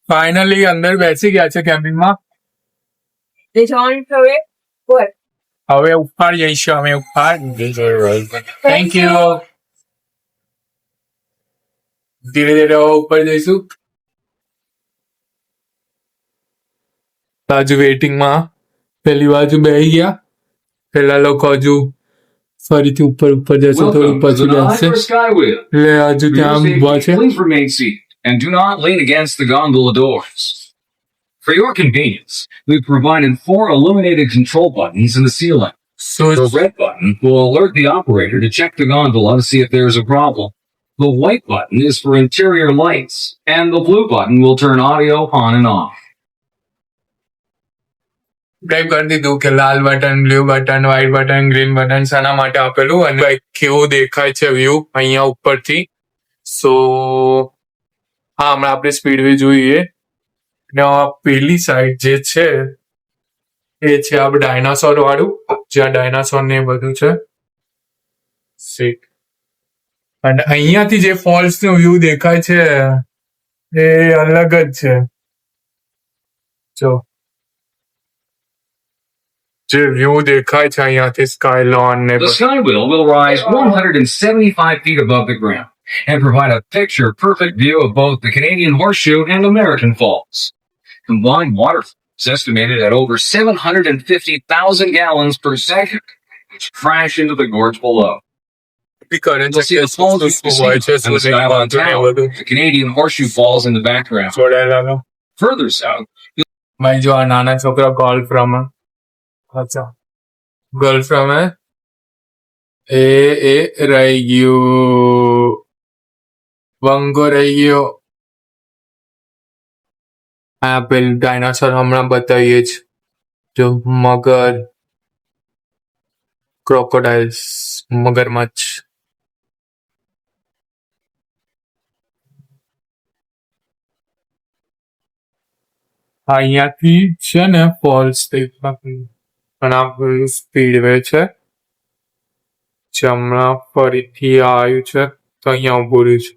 Finally અંદર બેસી ગયા છે કેબિનમાં. હવે ઉપર જઈશું અમે ઉપર. Thank you. ધીરે ધીરે ઉપર જઈશું. બાજુ વેઇટિંગમાં પેલી બાજુ બેસી ગયા. પેલા લોકો હજુ ફરીથી ઉપર જશે, થોડું પછી બેસશે. એટલે હજુ ત્યાં ઊભા છે. Please remain seated and do not lean against the gondola doors. For your convenience, we've provided 4 illuminated control buttons in the ceiling. So The red button will alert the operator to check the gondola to see if there's a problem. The white button is for interior lights, and the blue button will turn audio on and off. Type કરી દીધું કે લાલ button, blue button, white button, green button શાના માટે આપેલું અને કેવું દેખાય છે વ્યૂ અહીંયા ઉપરથી. સો હા, હમણાં આપણે સ્પીડ વે જોઈએ. ને પેલી સાઈડ જે છે એ છે આ ડાયનાસોર વાળું, જ્યાં ડાયનાસોર ને બધું છે. અને અહીંયાથી જે ફોલ્સ નો વ્યૂ દેખાય છે એ અલગ જ છે. જો જે વ્યૂ દેખાય છે અહીંયાથી સ્કાયલોન ને The skywheel will rise 175 feet above the ground and provide a picture-perfect view of both the Canadian Horseshoe and American Falls. Combined water flow is estimated at over 750,000 gallons per second, which crash into the gorge below. Current You'll see the falls you can see and the Skyline Tower, the Canadian Horseshoe Falls in the background. જોડાયેલા. Further south, ભાઈ જો આ નાના છોકરા golf રમે. અચ્છા, golf રમે. એ રહી ગયું, વંગો રહી ગયો. આ પેલું ડાયનાસોર હમણાં બતાવીએ જ. જો મગર, ક્રોકોડાઇલ્સ, મગરમચ્છ. અહીંયાથી છે ને ફોલ્સ દેખવા, પણ આ બધું સ્પીડવે છે. જે હમણાં ફરીથી આવ્યું છે તો અહીંયા ઉભું રહ્યું છે.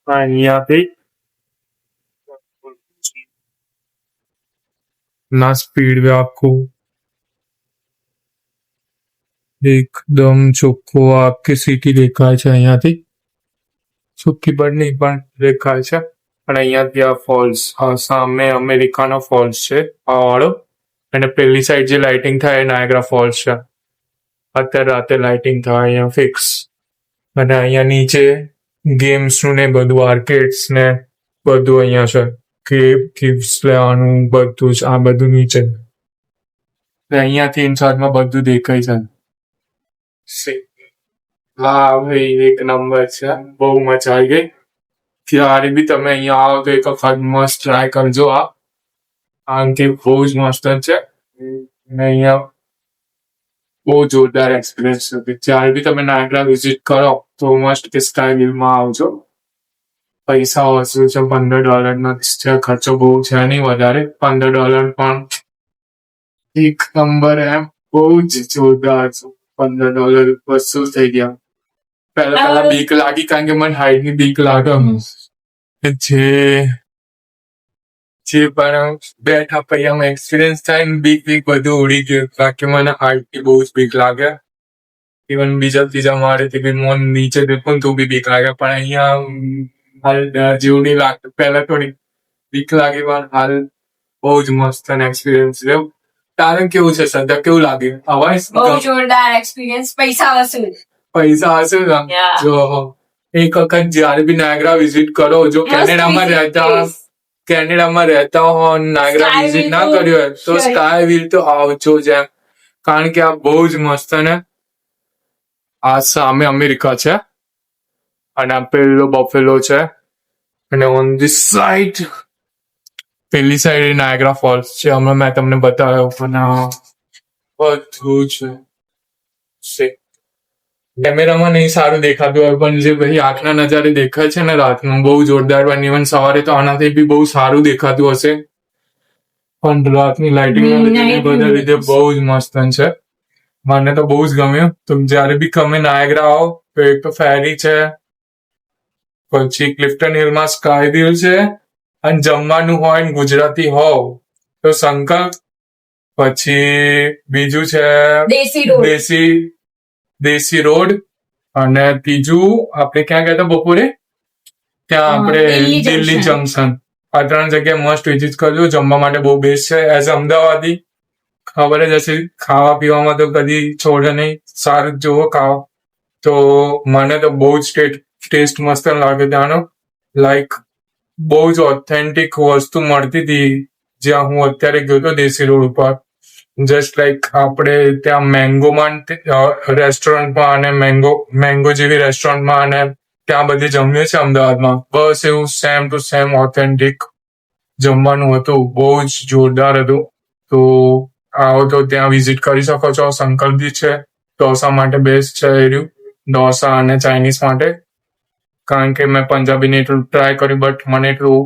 અહીંયાથી ના સ્પીડવે આખું એકદમ ચોખ્ખું આખી સિટી દેખાય છે અહીંયાથી. ચોખ્ખી પણ નહીં પણ દેખાય છે. અને અહીંયાથી આ ફોલ્સ, સામે અમેરિકાનો ફોલ્સ છે આ વાળો. અને પેલી સાઈડ જે લાઇટિંગ થાય એ નાયગ્રા ફોલ્સ છે. અત્યારે રાતે લાઇટિંગ થાય અહીંયા ફિક્સ. અને અહીંયા નીચે ગેમ્સનું ને બધું, આર્કેડ્સ ને બધું અહીંયા છે. કિડ્સ લેવાનું બધું જ, આ બધું નીચે. અહીંયાથી ઇન્સાર્ટમાં બધું દેખાય છે. હા ભાઈ, એક નંબર છે. બહુ મજા આવી ગઈ. ક્યારે બી તમે અહીંયા આવો તો એક વખત મસ્ત ટ્રાય કરજો. કારણ કે બહુ જ મસ્ત છે. અને અહીંયા બહુ જોરદાર એક્સપિરિયન્સ છે. જ્યારે બી તમે નાયગ્રા વિઝિટ કરો તો મસ્ટ કે સ્કાયવ્યુમાં આવજો. પૈસા ઓછું છે, $15 છે. ખર્ચો બહુ છે નહીં વધારે. $15 પણ એક નંબર. એમ બહુ જ જોરદાર છે. $15 વસૂલ થઈ ગયા. પહેલા બીક લાગી, કારણ કે મને હાઈટની બીક લાગે. જે પણ બેઠા પછી આમ એક્સપિરિયન્સ થાય ને બીક બધું ઉડી ગયું. બાકી મને હાઈટની બહુ જ બીક લાગે. ઇવન બીજા ત્રીજા માળેથી બી મને નીચે દેખું તો બી બીક લાગે. પણ અહીંયા હાલ જેવું નહીં લાગતું. પહેલા થોડી બીક લાગી પણ હાલ બહુ જ મસ્ત એક્સપિરિયન્સ રહ્યો. તારે કેવું છે શ્રદ્ધા? કેવું લાગે? અવાજ બહુ જોરદાર એક્સપિરિયન્સ. પૈસા વસૂલ. હશે ને? Yeah. જો એક વખત જયારે બી નાયગ્રા વિઝિટ કરો, જો કેનેડામાં રહેતા હો, નાયગ્રા Sky વિઝિટ View ના કર્યો હોય તો sure. સ્કાય વ્હીલ તો આવજો જ એમ. કારણ કે આ બહુ જ મસ્ત ને. આ સામે અમેરિકા છે અને આ પેલો બફેલો છે. અને ઓન ધીસ સાઈડ પેલી સાઈડ નાયગ્રા ફોલ્સ છે. હમણાં મેં તમને બતાવ્યો. પણ બધું છે. કેમેરામાં નહીં સારું દેખાતું હોય, પણ જે ભાઈ આંખના નજારે દેખાય છે ને રાતનું, બહુ જોરદાર. પણ ઇવન સવારે તો આનાથી બી બહુ સારું દેખાતું હશે. પણ રાતની લાઇટિંગ બધા લીધે બહુ જ મસ્ત છે. મને તો બહુ જ ગમ્યું. તો જ્યારે બી તમે નાયગ્રા આવો તો એક તો ફેરી છે, પછી ક્લિફ્ટન હિલમાં સ્કાય વ્યૂ છે, અને જમવાનું હોય ને ગુજરાતી હોવ તો સંકલ્પ, પછી બીજું છે દેશી રોડ. દેશી રોડ, અને ત્રીજું આપણે ક્યાં ગયા હતા બપોરે? ત્યાં આપણે દિલ્હી દિલ્હી જંકશન. જંકશન. આ 3 જગ્યાએ મસ્ટ વિઝિટ કરજો. જમવા માટે બહુ બેસ્ટ છે. એઝ અમદાવાદી ખબર જ હશે, ખાવા પીવામાં તો કદી છોડે નહીં. સારું જ જુઓ ખાવા. તો મને તો બહુ જ ટેસ્ટ મસ્ત લાગે ત્યાંનો. લાઈક બહુ જ ઓથેન્ટિક વસ્તુ મળતી હતી જ્યાં હું અત્યારે ગયો હતો દેશી રોડ ઉપર. જસ્ટ લાઈક આપણે ત્યાં મેંગોમાં રેસ્ટોરન્ટમાં અને મેંગો જેવી રેસ્ટોરન્ટમાં અને ત્યાં બધી જમ્યું છે અમદાવાદમાં. બસ એવું સેમ ટુ સેમ ઓથેન્ટિક જમવાનું હતું. બહુ જ જોરદાર હતું. તો આવો તો ત્યાં વિઝિટ કરી શકો છો. સંકલ્પ બી છે. ઢોસા માટે બેસ્ટ છે એ રહ્યું. ઢોસા અને ચાઇનીઝ માટે. કારણ કે મેં પંજાબીને એટલું ટ્રાય કર્યું બટ મને એટલું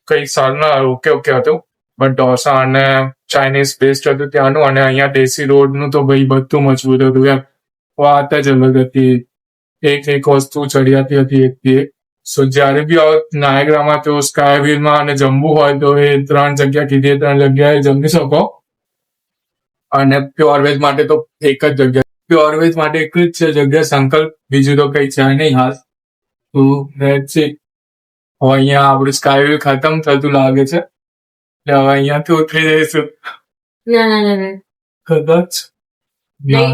કંઈ સારું ના ઓકે હતું. બટ ઢોસા અને ચાઇનીઝ બેસ્ટ હતું ત્યાંનું. અને અહીંયા દેશી રોડનું તો ભાઈ બધું મજબૂત હતું એમ. વાત જ અલગ હતી. એક વસ્તુ ચડિયાતી હતી એકથી એક. સો જ્યારે બી આવો નાયગ્રામાં તો સ્કાય વ્હીલમાં અને જમવું હોય તો એ 3 જગ્યા કીધી, એ 3 જગ્યાએ જમી શકો. અને પ્યોર વેજ માટે તો એક જ જગ્યા, પ્યોર વેજ માટે એક જ છે જગ્યા સંકલ્પ. બીજું તો કઈ છે નહીં હાલ. તો દેટ્સ ઇટ. હવે અહીંયા આપણું સ્કાય વ્યૂ ખતમ થતું લાગે છે. એટલે હવે અહીંયાથી ઉતરી જઈશું ના. કદાચ. નહીં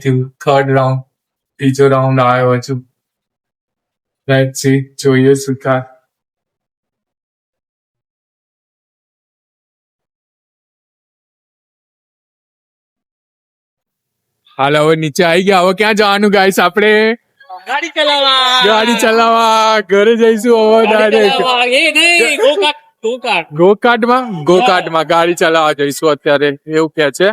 થયું. થર્ડ રાઉન્ડ, ત્રીજો રાઉન્ડ આવ્યો હજુ. લેટ્સ સી, જોઈએ શું થાય. હાલ હવે નીચે આવી ગયા. હવે ક્યાં જવાનું ગાઈસ? આપણે ગાડી ચલાવવા ઘરે જઈશું હવે ડાયરેક્ટ. ગોકાર્ટમાં ગાડી ચલાવવા જઈશું અત્યારે, એવું કે છે.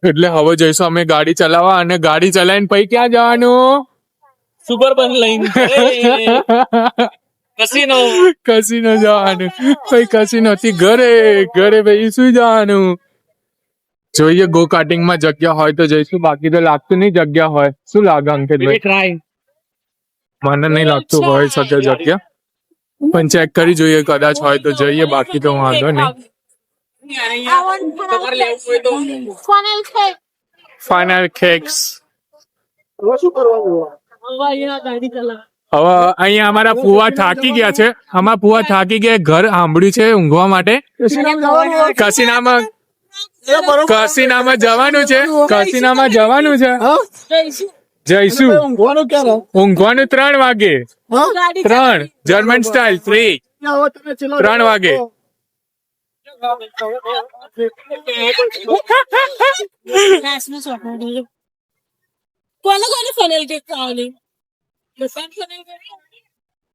એટલે હવે જઈશું અમે ગાડી ચલાવવા, અને ગાડી ચલાવીને પછી ક્યાં જવાનું? સુપર બન લઈને કસીનો જવાનું. પછી કસીનો થી ઘરે પછી શું જવાનું? જોઈએ ગો કાર્ટિંગમાં જગ્યા હોય તો જઈશું, બાકી તો લાગતું નહીં જગ્યા હોય. શું લાગે અંકિતભાઈ? ટ્રાય મને નહીં લાગતું હોય શકે જગ્યા, પણ ચેક કરી જોઈએ. કદાચ હોય તો જઈએ, બાકી તો વાંધો નહીં. Final cakes. હવે અહીંયા અમારા ફુવા થાકી ગયા છે. ઘર સાંભળ્યું છે ઊંઘવા માટે. કસીનામાં જવાનું છે. જઈશું. ઊંઘવાનું 3 વાગે. 3 જર્મન સ્ટાઇલ ફ્રી. 3 વાગે.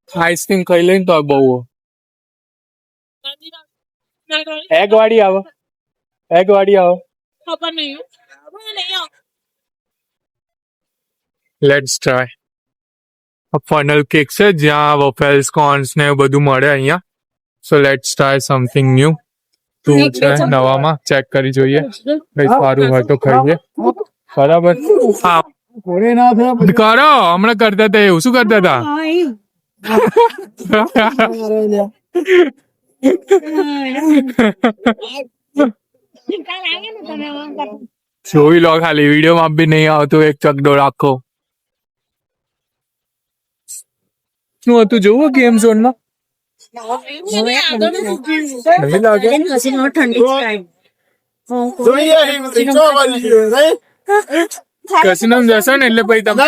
આઈસ્ક્રીમ ખાઈ લઈને તો બહુ એગ વાળી આવો. Let's try. ફનલ કેક છે જ્યાં વફેલ્સ, કોર્ન્સ ને એવું બધું મળે અહીંયા. So let's try something new. શું છે નવામાં, ચેક કરી જોઈએ. કઈ સારું હોય તો ખાઈએ. બરાબર. હા કરો. હમણાં કરતા હતા એવું. શું કરતા હતા? જોઈ લો ખાલી, વિડીયોમાં બી નહીં આવતું. એક ચકડો રાખો. શું હતું જોવું ગેમ ઝોનમાં? કસીનામ જશો ને એટલે પછી તમે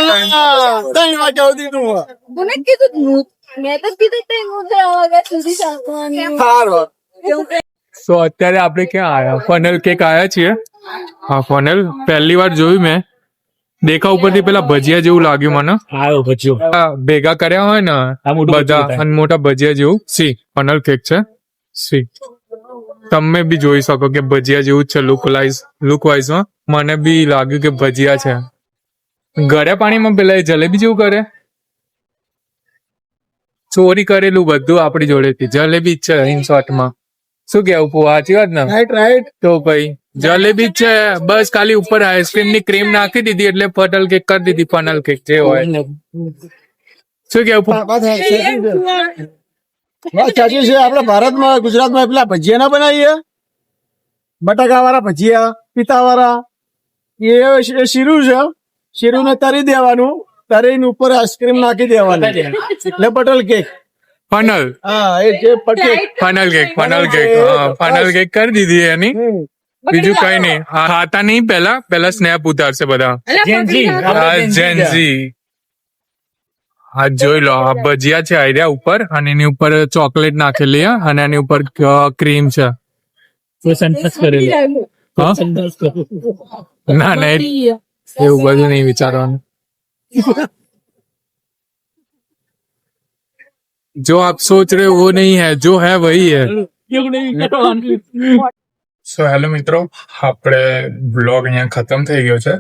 સો અત્યારે આપણે ક્યાં આયા? ફનલ કેક આયા છીએ. હા ફનલ પહેલી વાર જોયું મેં. દેખાવ ઉપરથી પેલા ભજીયા જેવું લાગ્યું મને. ભેગા કર્યા હોય ને બધા અને મોટા ભજીયા જેવું. સી ફનલ કેક છે. સી તમે બી જોઈ શકો કે ભજીયા જેવું જ છે લુક વાઇઝમાં. મને બી લાગ્યું કે ભજીયા છે. ગળ્યા પાણીમાં પેલા જલેબી જેવું કરે. ચોરી કરેલું બધું આપણી જોડેથી જલેબી જ છે ઇન શોર્ટમાં. શું કેવું પૂવા, સાચી વાત ને? રાઈટ તો ભાઈ જલેબી જ છે, બસ ખાલી ઉપર આઈસ્ક્રીમ ની ક્રીમ નાખી દીધી એટલે ફટલ કેક કરી દીધી, ફનલ કેક જે હોય. શું કેવું પૂવા? વાત સાચી છે. આપડે ભારતમાં ગુજરાતમાં પેલા ભજીયા ના બનાવીએ, બટાકા વાળા ભજીયા, પિતા વાળા, એ શીરું છે. શીરું ને તરી દેવાનું, તરીને ઉપર આઈસ્ક્રીમ નાખી દેવાનું એટલે બટલ કેક. ફનલ હા, એ જે Patel. Funnel cake funnel cake કરી દીધી એની. બીજું કઈ નહીં. આ ખાતા નહીં, પેલા સ્નેપ ઉતારશે બધા. જેનજી આ જોઈ લો, આ ભજીયા છે આઈડિયા ઉપર, અને એની ઉપર ચોકલેટ નાખેલી હે, અને એની ઉપર ક્રીમ છે. હા? ના ના એવું બધું નહીં વિચારવાનું. जो आप सोच रहे हो वो नहीं है, जो है वही है. સો હેલો મિત્રો, આપણે બ્લોગ અહીંયા ખતમ થઈ ગયો છે.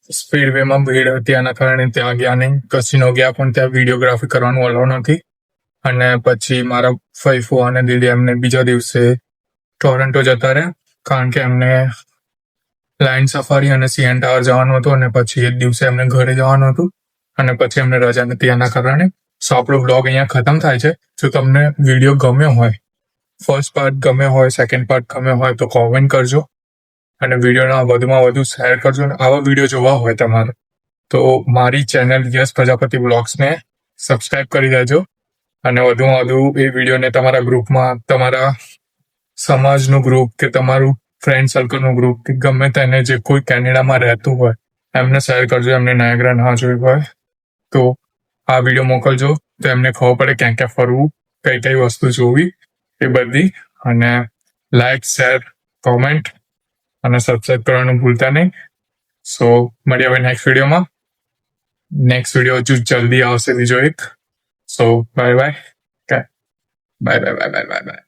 સ્પીડ વે માં ભીડ હતી એના કારણે ત્યાં ગયા નહીં. કસીનો ગયા પણ ત્યાં વિડીયોગ્રાફી કરવાનું અલાઉ નથી. અને પછી મારા ફઈફો અને દીદી એમને બીજા દિવસે ટોરન્ટો જતા રહ્યા, કારણ કે એમને લાઇન સફારી અને સીએન ટાવર જવાનું હતું, અને પછી એ દિવસે એમને ઘરે જવાનું હતું, અને પછી એમને રજા નથી એના કારણે. સો આપણો બ્લોગ અહીંયા ખતમ થાય છે. જો તમને વિડીયો ગમ્યો હોય, ફર્સ્ટ પાર્ટ ગમ્યો હોય, સેકન્ડ પાર્ટ ગમ્યો હોય તો કોમેન્ટ કરજો, અને વિડીયોના વધુમાં વધુ શેર કરજો. અને આવા વિડીયો જોવા હોય તમારે તો મારી ચેનલ યશ પ્રજાપતિ બ્લોગ્સને સબસ્ક્રાઇબ કરી દેજો, અને વધુમાં વધુ એ વિડીયોને તમારા ગ્રુપમાં, તમારા સમાજનું ગ્રુપ કે તમારું ફ્રેન્ડ સર્કલનું ગ્રુપ કે ગમે તેને જે કોઈ કેનેડામાં રહેતું હોય એમને શેર કરજો. એમને નાયગ્રા ના જોયું હોય તો આ વિડીયો મોકલજો, તો એમને ખબર પડે ક્યાં ક્યાં ફરવું, કઈ કઈ વસ્તુ જોવી એ બધી. અને લાઈક, શેર, કોમેન્ટ અને સબસ્ક્રાઇબ કરવાનું ભૂલતા નહીં. સો મળીએ હવે નેક્સ્ટ વિડીયોમાં. નેક્સ્ટ વિડીયો હજુ જલ્દી આવશે બીજો એક. So bye bye bye bye bye bye by.